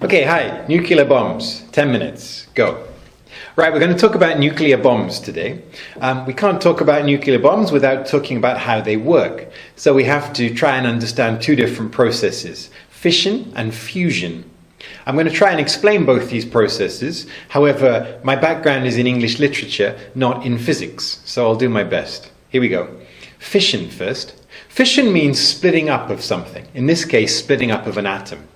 Okay, hi, nuclear bombs, 10 minutes, go. Right, we're going to talk about nuclear bombs today. We can't talk about nuclear bombs without talking about how they work. So we have to try and understand two different processes, fission and fusion. I'm going to try and explain both these processes. However, my background is in English literature, not in physics. So I'll do my best. Here we go. Fission first. Fission means splitting up of something. In this case, splitting up of an atom.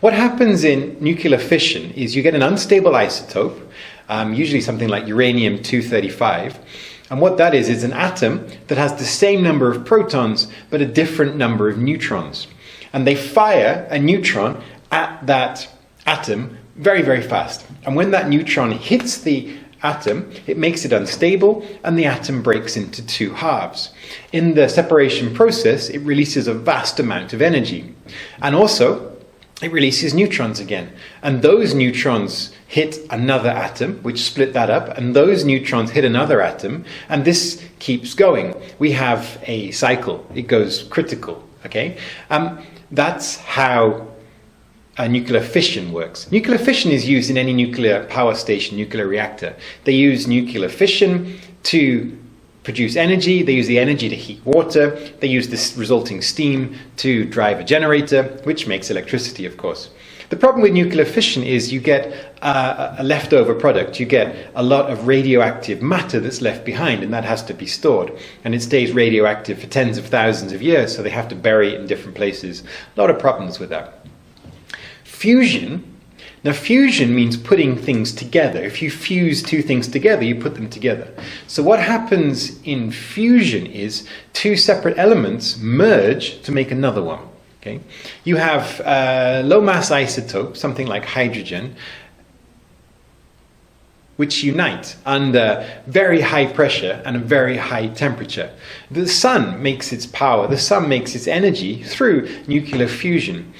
What happens in nuclear fission is you get an unstable isotope, usually something like uranium-235. And what that is an atom that has the same number of protons, but a different number of neutrons. And they fire a neutron at that atom very, very fast. And when that neutron hits the atom, it makes it unstable and the atom breaks into two halves. In the separation process, it releases a vast amount of energy. And also, it releases neutrons again. And those neutrons hit another atom, which split that up, and those neutrons hit another atom, and this keeps going. We have a cycle. It goes critical, okay? That's how nuclear fission works. Nuclear fission is used in any nuclear power station, nuclear reactor. They use nuclear fission to produce energy. They use the energy to heat water. They use this resulting steam to drive a generator, which makes electricity, of course. The problem with nuclear fission is you get a leftover product. You get a lot of radioactive matter that's left behind, and that has to be stored. And it stays radioactive for tens of thousands of years, so they have to bury it in different places. A lot of problems with that. Fusion. Now, fusion means putting things together. If you fuse two things together, you put them together. So what happens in fusion is two separate elements merge to make another one. Okay? You have a low mass isotope, something like hydrogen, which unite under very high pressure and a very high temperature. The sun makes its power, the sun makes its energy through nuclear fusion.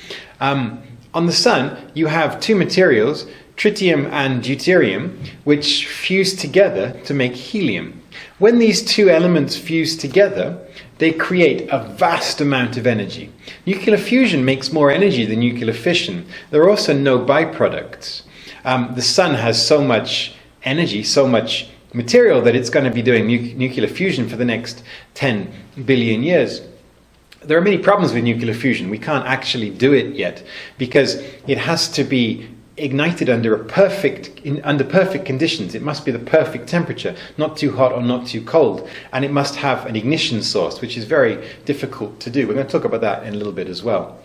On the sun, you have two materials, tritium and deuterium, which fuse together to make helium. When these two elements fuse together, they create a vast amount of energy. Nuclear fusion makes more energy than nuclear fission. There are also no byproducts. The sun has so much energy, so much material, that it's going to be doing nuclear fusion for the next 10 billion years. There are many problems with nuclear fusion. We can't actually do it yet because it has to be ignited under perfect conditions. It must be the perfect temperature, not too hot or not too cold, and it must have an ignition source, which is very difficult to do. We're going to talk about that in a little bit as well.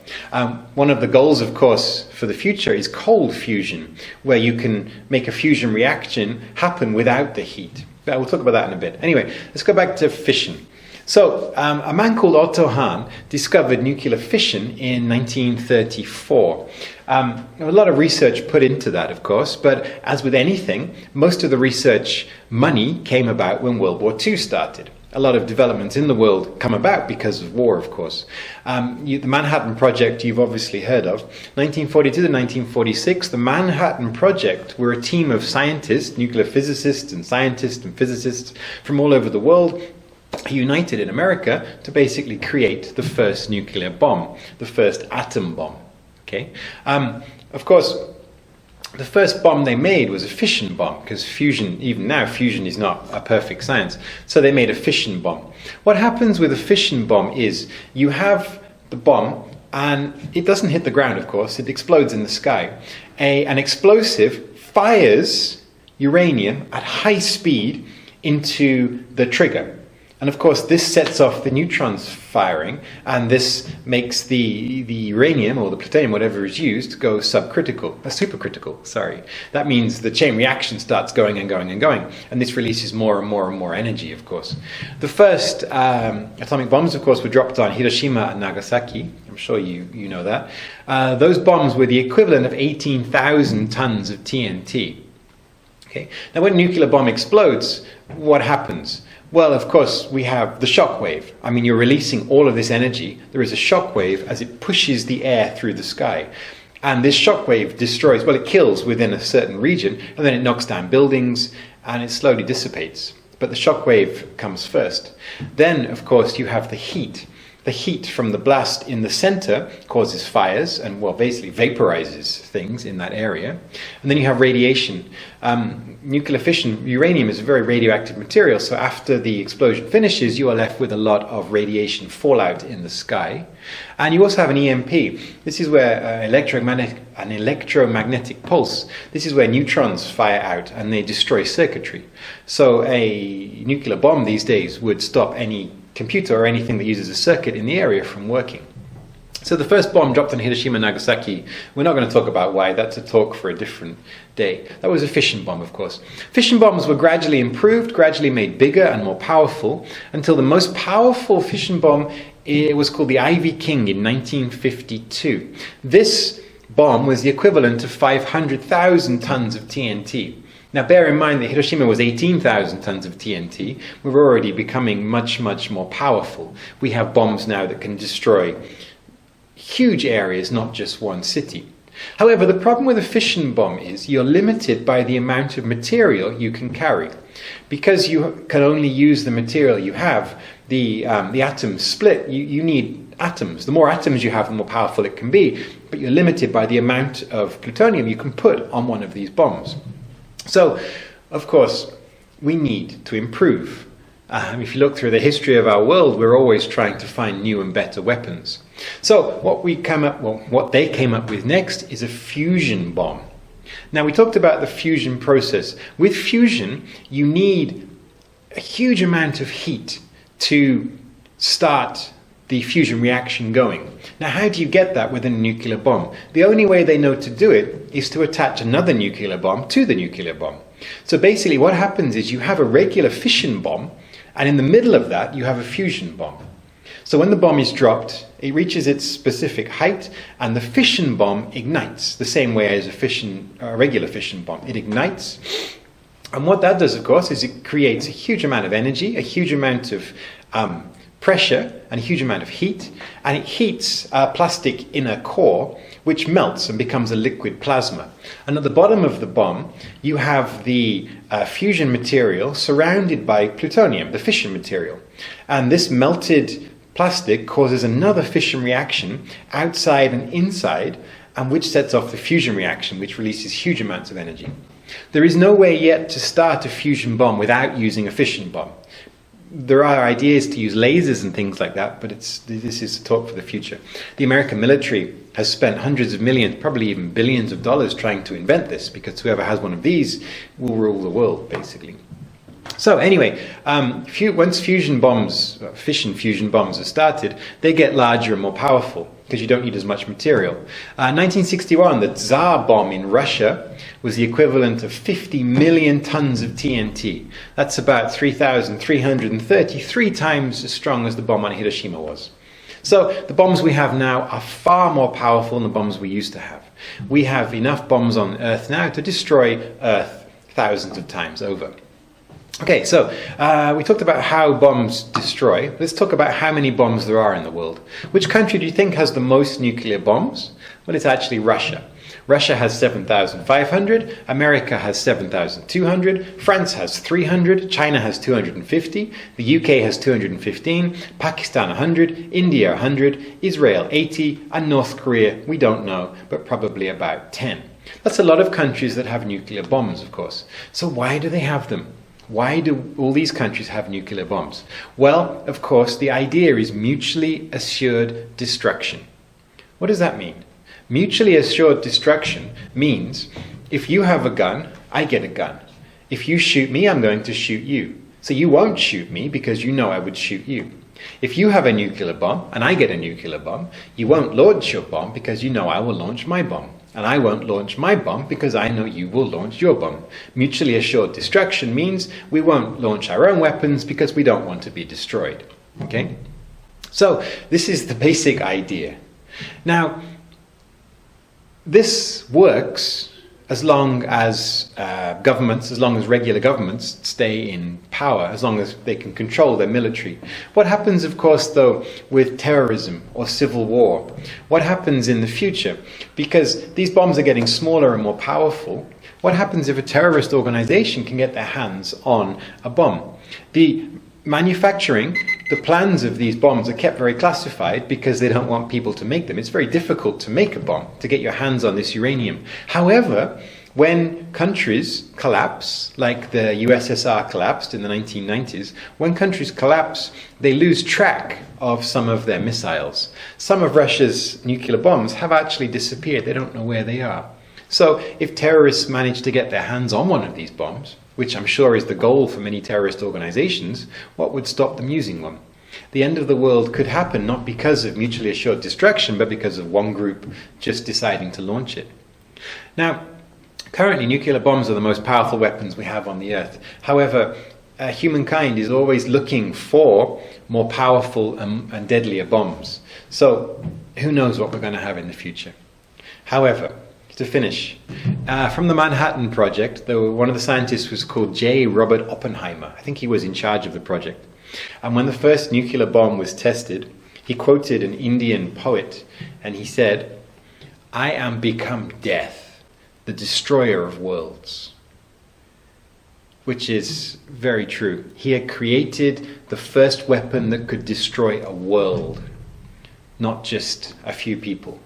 One of the goals, of course, for the future is cold fusion, where you can make a fusion reaction happen without the heat. We'll talk about that in a bit. Anyway, let's go back to fission. So, a man called Otto Hahn discovered nuclear fission in 1934. A lot of research put into that, of course, but as with anything, most of the research money came about when World War II started. A lot of developments in the world come about because of war, of course. The Manhattan Project you've obviously heard of. 1942 to 1946, the Manhattan Project were a team of scientists, nuclear physicists and scientists and physicists from all over the world, united in America to basically create the first nuclear bomb, the first atom bomb. Okay, of course, the first bomb they made was a fission bomb, because fusion, even now, fusion is not a perfect science. So they made a fission bomb. What happens with a fission bomb is you have the bomb, and it doesn't hit the ground, of course. It explodes in the sky. An explosive fires uranium at high speed into the trigger. And of course, this sets off the neutrons firing, and this makes the uranium or the plutonium, whatever is used, go supercritical, sorry. That means the chain reaction starts going and going and going, and this releases more and more and more energy, of course. The first atomic bombs, of course, were dropped on Hiroshima and Nagasaki. I'm sure you know that. Those bombs were the equivalent of 18,000 tons of TNT. Okay. Now, when a nuclear bomb explodes, what happens? Well, of course, we have the shock wave. I mean, you're releasing all of this energy. There is a shock wave as it pushes the air through the sky. And this shock wave destroys, well, it kills within a certain region, and then it knocks down buildings, and it slowly dissipates. But the shock wave comes first. Then, of course, you have the heat. The heat from the blast in the center causes fires and, well, basically vaporizes things in that area. And then you have radiation. Nuclear fission, uranium is a very radioactive material, so after the explosion finishes, you are left with a lot of radiation fallout in the sky. And you also have an EMP. This is where an electromagnetic pulse, this is where neutrons fire out and they destroy circuitry. So a nuclear bomb these days would stop any computer or anything that uses a circuit in the area from working. So the first bomb dropped on Hiroshima and Nagasaki, we're not going to talk about why, that's a talk for a different day. That was a fission bomb, of course. Fission bombs were gradually improved, gradually made bigger and more powerful, until the most powerful fission bomb, it was called the Ivy King in 1952. This bomb was the equivalent of 500,000 tons of TNT. Now bear in mind that Hiroshima was 18,000 tons of TNT. We're already becoming much, much more powerful. We have bombs now that can destroy huge areas, not just one city. However, the problem with a fission bomb is you're limited by the amount of material you can carry. Because you can only use the material you have, the atoms split, you need atoms. The more atoms you have, the more powerful it can be, but you're limited by the amount of plutonium you can put on one of these bombs. So, of course, we need to improve. If you look through the history of our world, we're always trying to find new and better weapons. So, what they came up with next is a fusion bomb. Now, we talked about the fusion process. With fusion, you need a huge amount of heat to start the fusion reaction going. Now, how do you get that with a nuclear bomb? The only way they know to do it is to attach another nuclear bomb to the nuclear bomb. So basically what happens is you have a regular fission bomb, and in the middle of that you have a fusion bomb. So when the bomb is dropped, it reaches its specific height, and the fission bomb ignites the same way as a regular fission bomb. It ignites, and what that does, of course, is it creates a huge amount of energy, a huge amount of pressure and a huge amount of heat, and it heats a plastic inner core which melts and becomes a liquid plasma. And at the bottom of the bomb you have the fusion material surrounded by plutonium, the fission material. And this melted plastic causes another fission reaction outside and inside, and which sets off the fusion reaction, which releases huge amounts of energy. There is no way yet to start a fusion bomb without using a fission bomb. There are ideas to use lasers and things like that, but this is a talk for the future. The American military has spent hundreds of millions, probably even billions of dollars trying to invent this, because whoever has one of these will rule the world, basically. So anyway, once fission fusion bombs are started, they get larger and more powerful because you don't need as much material. 1961, the Tsar bomb in Russia was the equivalent of 50 million tons of TNT. That's about 3,333 times as strong as the bomb on Hiroshima was. So the bombs we have now are far more powerful than the bombs we used to have. We have enough bombs on Earth now to destroy Earth thousands of times over. Okay, so we talked about how bombs destroy. Let's talk about how many bombs there are in the world. Which country do you think has the most nuclear bombs? Well, it's actually Russia. Russia has 7,500, America has 7,200, France has 300, China has 250, the UK has 215, Pakistan 100, India 100, Israel 80, and North Korea, we don't know, but probably about 10. That's a lot of countries that have nuclear bombs, of course. So why do they have them? Why do all these countries have nuclear bombs? Well, of course, the idea is mutually assured destruction. What does that mean? Mutually assured destruction means if you have a gun, I get a gun. If you shoot me, I'm going to shoot you. So you won't shoot me because you know I would shoot you. If you have a nuclear bomb and I get a nuclear bomb, you won't launch your bomb because you know I will launch my bomb. And I won't launch my bomb because I know you will launch your bomb. Mutually assured destruction means we won't launch our own weapons because we don't want to be destroyed. Okay? So this is the basic idea. Now, this works as long as regular governments stay in power, as long as they can control their military. What happens, of course, though, with terrorism or civil war? What happens in the future? Because these bombs are getting smaller and more powerful, what happens if a terrorist organization can get their hands on a bomb? The manufacturing the plans of these bombs are kept very classified because they don't want people to make them. It's very difficult to make a bomb, to get your hands on this uranium. However, when countries collapse, like the USSR collapsed in the 1990s, when countries collapse, they lose track of some of their missiles. Some of Russia's nuclear bombs have actually disappeared. They don't know where they are. So if terrorists manage to get their hands on one of these bombs, which I'm sure is the goal for many terrorist organizations, what would stop them using one? The end of the world could happen not because of mutually assured destruction, but because of one group just deciding to launch it. Now, currently, nuclear bombs are the most powerful weapons we have on the Earth. However, humankind is always looking for more powerful and deadlier bombs. So, who knows what we're going to have in the future. However, to finish, from the Manhattan Project, one of the scientists was called J. Robert Oppenheimer. I think he was in charge of the project. And when the first nuclear bomb was tested, he quoted an Indian poet, and he said, "I am become death, the destroyer of worlds," which is very true. He had created the first weapon that could destroy a world, not just a few people.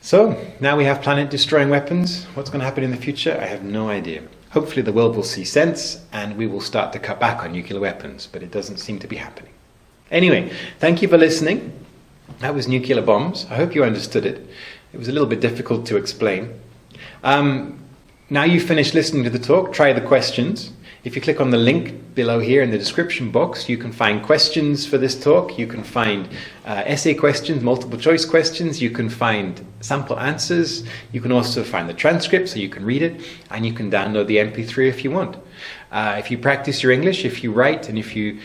So, now we have planet-destroying weapons. What's going to happen in the future? I have no idea. Hopefully the world will see sense and we will start to cut back on nuclear weapons, but it doesn't seem to be happening. Anyway, thank you for listening. That was nuclear bombs. I hope you understood it. It was a little bit difficult to explain. Now you've finished listening to the talk, try the questions. If you click on the link below here in the description box, you can find questions for this talk. You can find essay questions, multiple choice questions. You can find sample answers. You can also find the transcript so you can read it. And you can download the MP3 if you want. If you practice your English, if you write and if you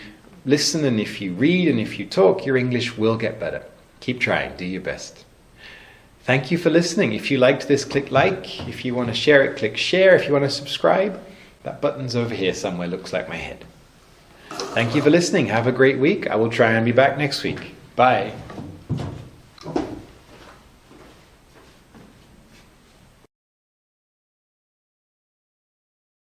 listen and if you read and if you talk, your English will get better. Keep trying. Do your best. Thank you for listening. If you liked this, click like. If you want to share it, click share. If you want to subscribe, that button's over here somewhere, looks like my head. Thank you for listening. Have a great week. I will try and be back next week. Bye.